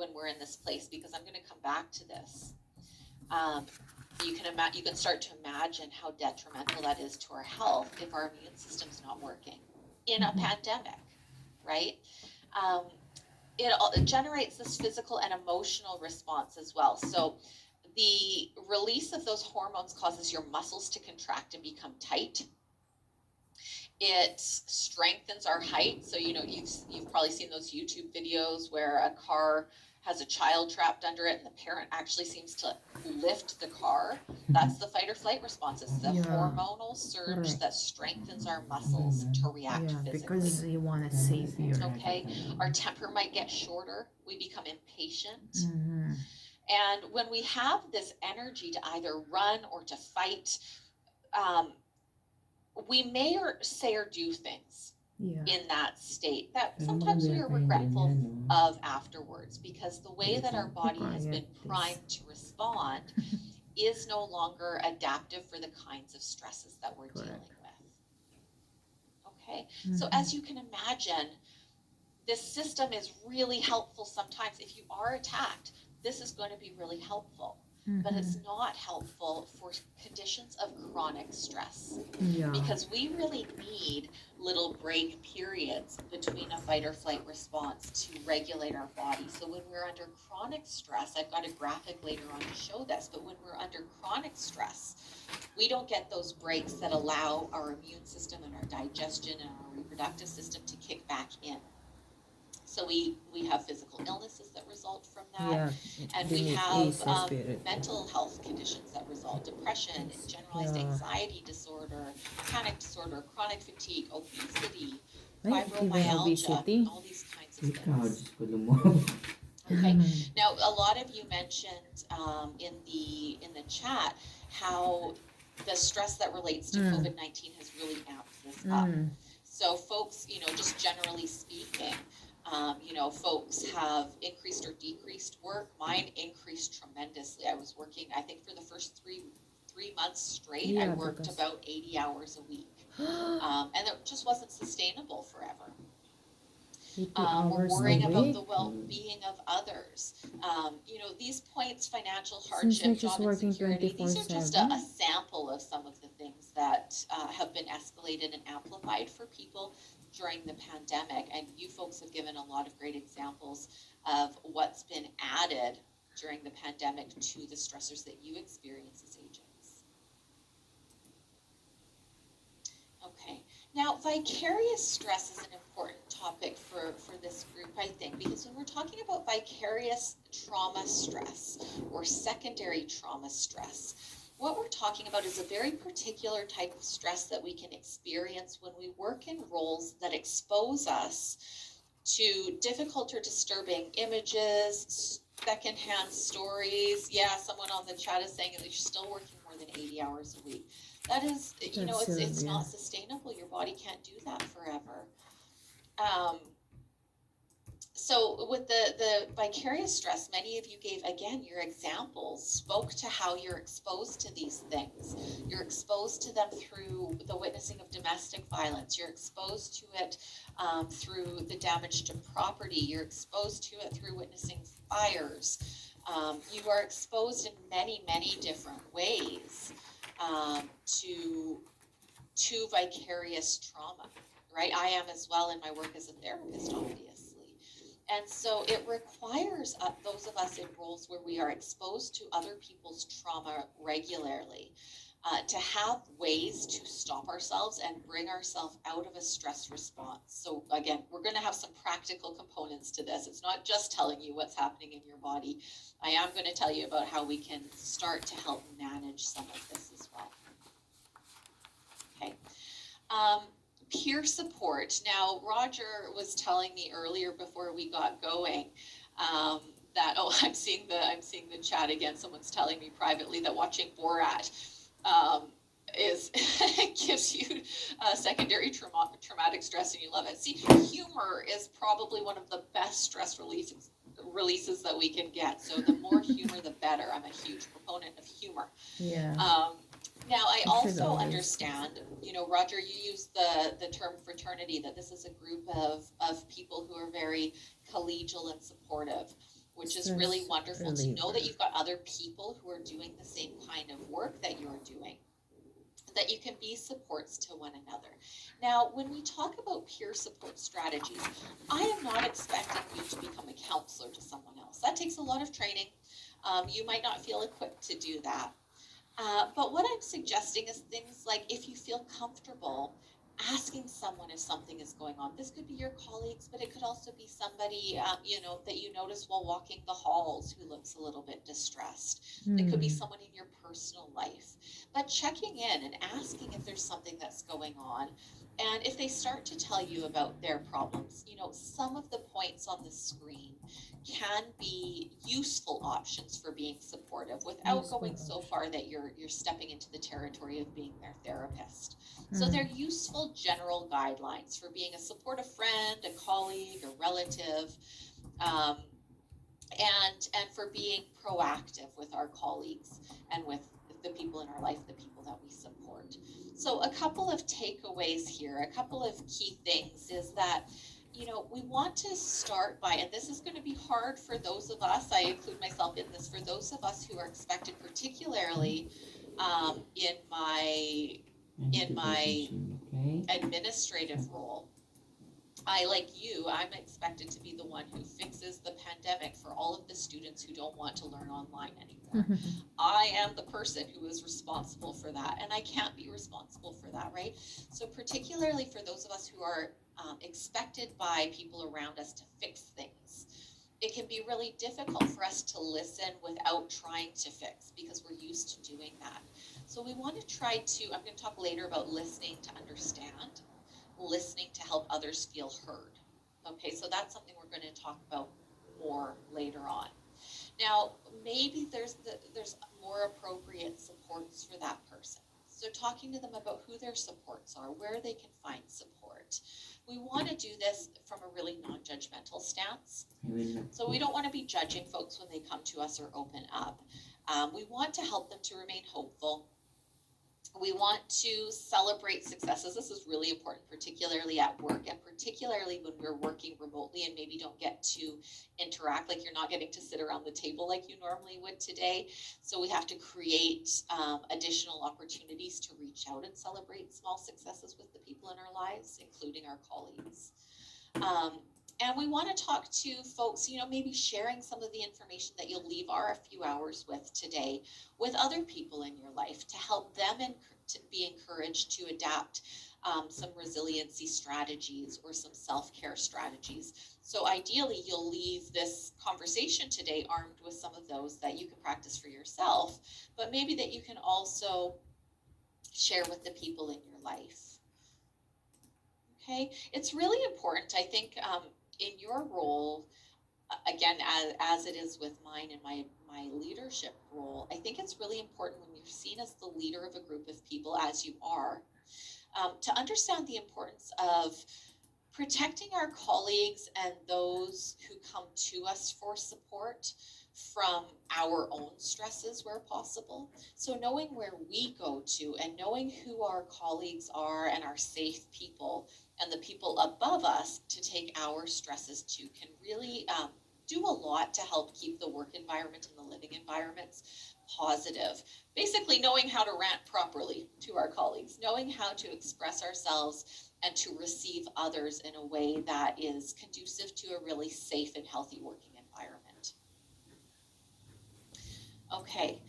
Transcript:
when we're in this place, because I'm going to come back to this. You can start to imagine how detrimental that is to our health if our immune system's not working in a pandemic, right? It generates this physical and emotional response as well. So the release of those hormones causes your muscles to contract and become tight. It strengthens our height. So, you've probably seen those YouTube videos where a car has a child trapped under it and the parent actually seems to lift the car. That's the fight or flight response. It's the hormonal surge that strengthens our muscles to react physically. Because you want to save you. Okay. Our temper might get shorter. We become impatient. And when we have this energy to either run or to fight, we may say or do things in that state that sometimes we are regretful of afterwards, because the way that our body has been primed to respond is no longer adaptive for the kinds of stresses that we're dealing with. Okay, so as you can imagine, this system is really helpful sometimes. If you are attacked, this is going to be really helpful. But it's not helpful for conditions of chronic stress, because we really need little break periods between a fight or flight response to regulate our body. So when we're under chronic stress, I've got a graphic later on to show this, but when we're under chronic stress, we don't get those breaks that allow our immune system and our digestion and our reproductive system to kick back in. So we have physical illnesses that result from that, and we have mental health conditions that result: depression, generalized anxiety disorder, panic disorder, chronic fatigue, obesity, fibromyalgia, all these kinds of things. Okay. Now, a lot of you mentioned in the chat how the stress that relates to COVID-19 has really amped this up. So folks, just generally speaking, folks have increased or decreased work. Mine increased tremendously. I was working, I think for the first three months straight, I worked about 80 hours a week. And it just wasn't sustainable forever. We're worrying about the well-being of others. These points, financial hardship, job insecurity, these are just a sample of some of the things that have been escalated and amplified for people during the pandemic. And you folks have given a lot of great examples of what's been added during the pandemic to the stressors that you experience as agents. Okay. Now, vicarious stress is an important topic for this group, I think, because when we're talking about vicarious trauma stress or secondary trauma stress, what we're talking about is a very particular type of stress that we can experience when we work in roles that expose us to difficult or disturbing images, secondhand stories. Yeah, someone on the chat is saying that you're still working more than 80 hours a week. That is, it's not sustainable. Your body can't do that forever. So with the vicarious stress, many of you gave, again, your examples, spoke to how you're exposed to these things. You're exposed to them through the witnessing of domestic violence. You're exposed to it through the damage to property. You're exposed to it through witnessing fires. You are exposed in many, many different ways to vicarious trauma, right? I am as well in my work as a therapist, obviously. And so it requires those of us in roles where we are exposed to other people's trauma regularly to have ways to stop ourselves and bring ourselves out of a stress response. So again, we're going to have some practical components to this. It's not just telling you what's happening in your body. I am going to tell you about how we can start to help manage some of this as well. Okay. Peer support. Now, Roger was telling me earlier before we got going that I'm seeing the chat again. Someone's telling me privately that watching Borat gives you secondary traumatic stress, and you love it. See, humor is probably one of the best stress releases that we can get. So the more humor, the better. I'm a huge proponent of humor. Yeah. Now, I also understand, Roger, you used the term fraternity, that this is a group of people who are very collegial and supportive. which is really wonderful to know that you've got other people who are doing the same kind of work that you're doing, that you can be supports to one another. Now, when we talk about peer support strategies, I am not expecting you to become a counselor to someone else. That takes a lot of training. You might not feel equipped to do that. But what I'm suggesting is things like, if you feel comfortable asking someone if something is going on. This could be your colleagues, but it could also be somebody, that you notice while walking the halls who looks a little bit distressed. It could be someone in your personal life. But checking in and asking if there's something that's going on. And if they start to tell you about their problems, some of the points on the screen can be useful options for being supportive without going so far that you're stepping into the territory of being their therapist. So they're useful general guidelines for being a supportive friend, a colleague, a relative, and for being proactive with our colleagues and with the people in our life, the people that we support. So a couple of takeaways here, a couple of key things is that, we want to start by, and this is going to be hard for those of us, I include myself in this, for those of us who are expected, particularly in my administrative role. Like you, I'm expected to be the one who fixes the pandemic for all of the students who don't want to learn online anymore. I am the person who is responsible for that, and I can't be responsible for that, right? So particularly for those of us who are expected by people around us to fix things, it can be really difficult for us to listen without trying to fix because we're used to doing that. So we want to try to, I'm going to talk later about listening to understand, listening to help others feel heard. Okay, so that's something we're going to talk about more later on. Now, maybe there's more appropriate supports for that person. So talking to them about who their supports are, where they can find support. We want to do this from a really non-judgmental stance. So we don't want to be judging folks when they come to us or open up. We want to help them to remain hopeful. We want to celebrate successes. This is really important, particularly at work and particularly when we're working remotely and maybe don't get to interact, like you're not getting to sit around the table like you normally would today. So we have to create additional opportunities to reach out and celebrate small successes with the people in our lives, including our colleagues. And we want to talk to folks, maybe sharing some of the information that you'll leave a few hours with today with other people in your life to help them to be encouraged to adapt some resiliency strategies or some self-care strategies. So ideally, you'll leave this conversation today armed with some of those that you can practice for yourself, but maybe that you can also share with the people in your life. Okay, it's really important, I think, in your role, again, as it is with mine and my leadership role, I think it's really important when you're seen as the leader of a group of people, as you are, to understand the importance of protecting our colleagues and those who come to us for support from our own stresses where possible. So knowing where we go to and knowing who our colleagues are and our safe people and the people above us to take our stresses to can really do a lot to help keep the work environment and the living environments positive. Basically knowing how to rant properly to our colleagues, knowing how to express ourselves and to receive others in a way that is conducive to a really safe and healthy working environment. Okay,